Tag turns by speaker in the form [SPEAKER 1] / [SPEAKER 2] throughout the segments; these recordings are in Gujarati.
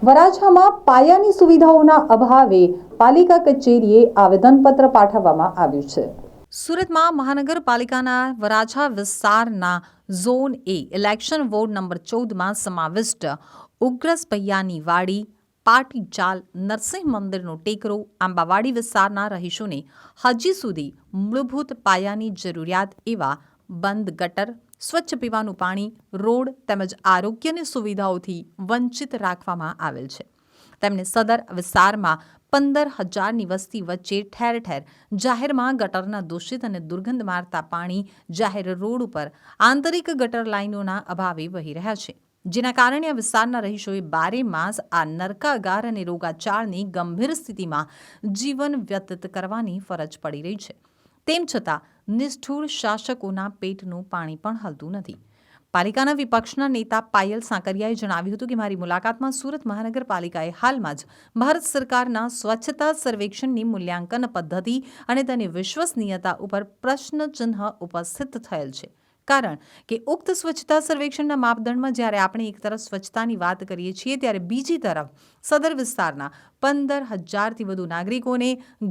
[SPEAKER 1] વરાછામાં પાયાની સુવિધાઓના અભાવે પાલિકા કચેરીએ આવેદનપત્ર પાઠવવામાં આવ્યું છે। સુરતમાં મહાનગરપાલિકાના વરાછા વિસ્તારના ઝોન એ ઇલેક્શન વોર્ડ નંબર 14માં સમાવિષ્ટ ઉગ્રસપૈયાની વાડી, પાટીચાલ, નરસિંહ મંદિરનો ટેકરો, આંબાવાડી વિસ્તારના રહીશોને હજી સુધી મૂળભૂત પાયાની જરૂરિયાત એવા બંધ ગટર, સ્વચ્છ પીવાનું પાણી, રોડ તેમજ આરોગ્યની સુવિધાઓથી વંચિત રાખવામાં આવેલ છે। તેમણે સદર વિસ્તારમાં 15,000ની વસ્તી વચ્ચે ઠેર ઠેર જાહેરમાં ગટરના દૂષિત અને દુર્ગંધ મારતા પાણી જાહેર રોડ ઉપર આંતરિક ગટર લાઇનોના અભાવે વહી રહ્યા છે, જેના કારણે આ વિસ્તારના રહીશોએ 12 માસ આ નરકાગાર અને રોગાચાળની ગંભીર સ્થિતિમાં જીવન વ્યતીત કરવાની ફરજ પડી રહી છે। તેમ છતાં નિષ્ઠુર શાસકોના પેટનું પાણી પણ હલતું નથી। પાલિકાના વિપક્ષના નેતા પાયલ સાંકરિયાએ જણાવ્યું હતું કે મારી મુલાકાતમાં સુરત મહાનગરપાલિકાએ હાલમાં જ ભારત સરકારના સ્વચ્છતા સર્વેક્ષણની મૂલ્યાંકન પદ્ધતિ અને તેની વિશ્વસનીયતા ઉપર પ્રશ્નચિહ્ન ઉપસ્થિત થયેલ છે, કારણ કે ઉક્ત સ્વચ્છતા સર્વેક્ષણના માપદંડમાં જ્યારે આપણે એક તરફ સ્વચ્છતાની વાત કરીએ છીએ, ત્યારે બીજી તરફ સદર વિસ્તારના 15,000થી વધુ નાગરિકોને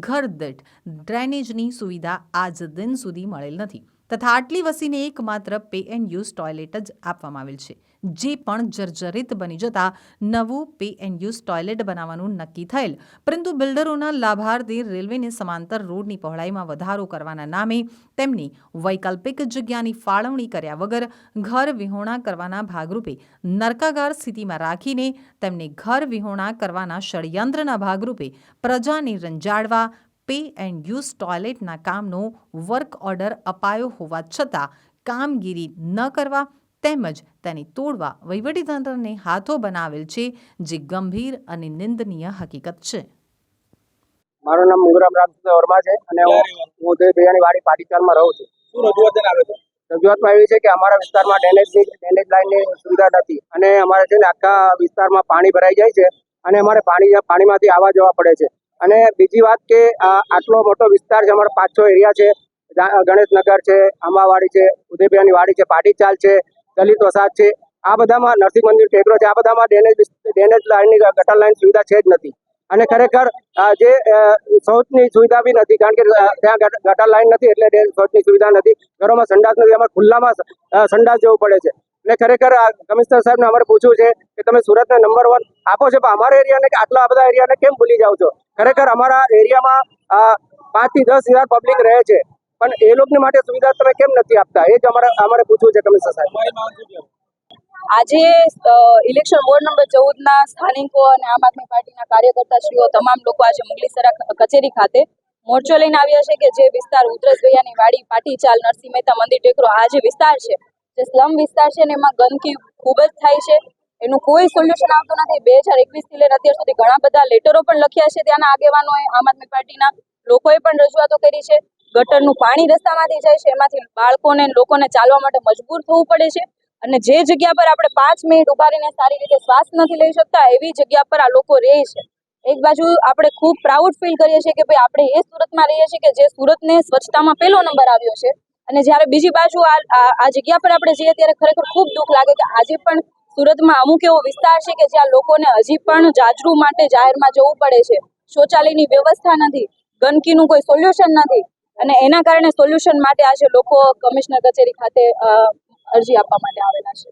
[SPEAKER 1] ઘર દીઠ ડ્રેનેજની સુવિધા આજ દિન સુધી મળેલ નથી તથા આટલી વસીને એકમાત્ર પે એન્ડ યુઝ ટોયલેટ જ આપવામાં આવેલ છે, જે પણ જર્જરિત બની જતા નવું પે એન્ડ યુઝ ટોયલેટ બનાવવાનું નક્કી થયેલ, પરંતુ બિલ્ડરોના લાભાર્થે રેલવેને સમાંતર રોડની પહોળાઈમાં વધારો કરવાના નામે તેમની વૈકલ્પિક જગ્યાની ફાળવણી કર્યા વગર ઘર વિહોણા કરવાના ભાગરૂપે નરકાગાર સ્થિતિમાં રાખીને તેમને ઘર વિહોણા કરવાના ષડયંત્રના ભાગરૂપે પ્રજાને રંજાડવા પે એન્ડ યુઝ ટોયલેટના કામનો વર્ક ઓર્ડર અપાયો હોવા છતાં કામગીરી ન કરવા તેમજ તેને તોડવા વહીવટીતંત્રને હાથો બનાવેલ છે, જે ગંભીર અને નિંદનીય હકીકત છે।
[SPEAKER 2] મારું નામ મુગરામ રામચંદ્ર વર્મા છે અને હું ઉદયભૈયાની વાડી પાટીચાલમાં રહું છું। શું રજૂઆતમાં એવી છે કે અમારા વિસ્તારમાં ડ્રેનેજ લાઇનની સુવિધા નથી અને અમારે છે ને આખા વિસ્તારમાં પાણી ભરાઈ જાય છે અને અમારે પાણીમાંથી આવવા જવા પડે છે। અને બીજી વાત કે આટલો મોટો વિસ્તાર છે, અમારો 5-6 એરિયા છે, ગણેશનગર છે, આંબાવાડી છે, ઉદયભૈયાની વાડી છે, પાટીચાલ છે, દલિત વસાહત છે, આ બધામાં નરસિંહ મંદિર ટેકરો છે, આ બધામાં ડ્રેનેજ લાઇનની ગટર લાઇન સુવિધા છે જ નથી। અને ખરેખર જે શૌચની સુવિધા બી નથી, કારણ કે ત્યાં ગટર લાઇન નથી એટલે શૌચની સુવિધા નથી, ઘરોમાં સંડાસ નથી, અમારે ખુલ્લામાં સંડાસ જવું પડે છે। એટલે ખરેખર કમિશનર સાહેબને અમારે પૂછવું છે કે તમે સુરતને નંબર 1 આપો છો, પણ અમારા એરિયાને કે આટલા બધા એરિયાને કેમ ભૂલી જાઓ છો? ખરેખર અમારા એરિયામાં 5 થી 10 હજાર પબ્લિક રહે છે, પણ એ લોકોને માટે સુવિધા તમે કેમ નથી આપતા? એ જ અમારે પૂછવું છે કમિશનર સાહેબ।
[SPEAKER 3] આજે ઇલેક્શન વોર્ડ નંબર 14ના સ્થાનિકો અને આમ આદમી પાર્ટીના કાર્યકર્તાશ્રીઓ તમામ લોકો આજે મુગલીસરા કચેરી ખાતે મોરચો લઈને આવ્યા છે કે જે વિસ્તાર ઉધરસભૈયાની વાડી, પાટીચાલ, નરસિંહ મહેતા મંદિર ટેકરો આ જે વિસ્તાર છે, જે સ્લમ વિસ્તાર છે ને એમાં ગંદકી ખૂબ જ થાય છે, એનું કોઈ સોલ્યુશન આવતું નથી। 2021થી લઈને અત્યાર સુધી ઘણા બધા લેટરો પણ લખ્યા છે ત્યાંના આગેવાનોએ, આમ આદમી પાર્ટીના લોકોએ પણ રજૂઆતો કરી છે। ગટરનું પાણી રસ્તામાંથી જાય છે, એમાંથી બાળકોને લોકોને ચાલવા માટે મજબૂર થવું પડે છે અને જે જગ્યા પર આપણે 5 મિનિટ ઉભા રહીને સારી રીતે શ્વાસ નથી લઈ શકતા એવી જગ્યા પર આ લોકો રહે છે। એક બાજુ આપણે ખૂબ પ્રાઉડ ફીલ કરીએ છીએ કે ભાઈ આપણે એ સુરતમાં રહીએ છીએ કે જે સુરતને સ્વચ્છતામાં 1લો નંબર આવ્યો છે, અને જ્યારે બીજી બાજુ આ જગ્યા પર આપણે જઈએ ત્યારે ખરેખર ખૂબ દુઃખ લાગે કે આજે પણ સુરતમાં અમુક એવો વિસ્તાર છે કે જ્યાં લોકોને હજી પણ જાજરૂ માટે જાહેરમાં જવું પડે છે, શૌચાલયની વ્યવસ્થા નથી, ગંદકીનું કોઈ સોલ્યુશન નથી, અને એના કારણે સોલ્યુશન માટે આજે લોકો કમિશનર કચેરી ખાતે અરજી આપવા માટે આવેલા છે।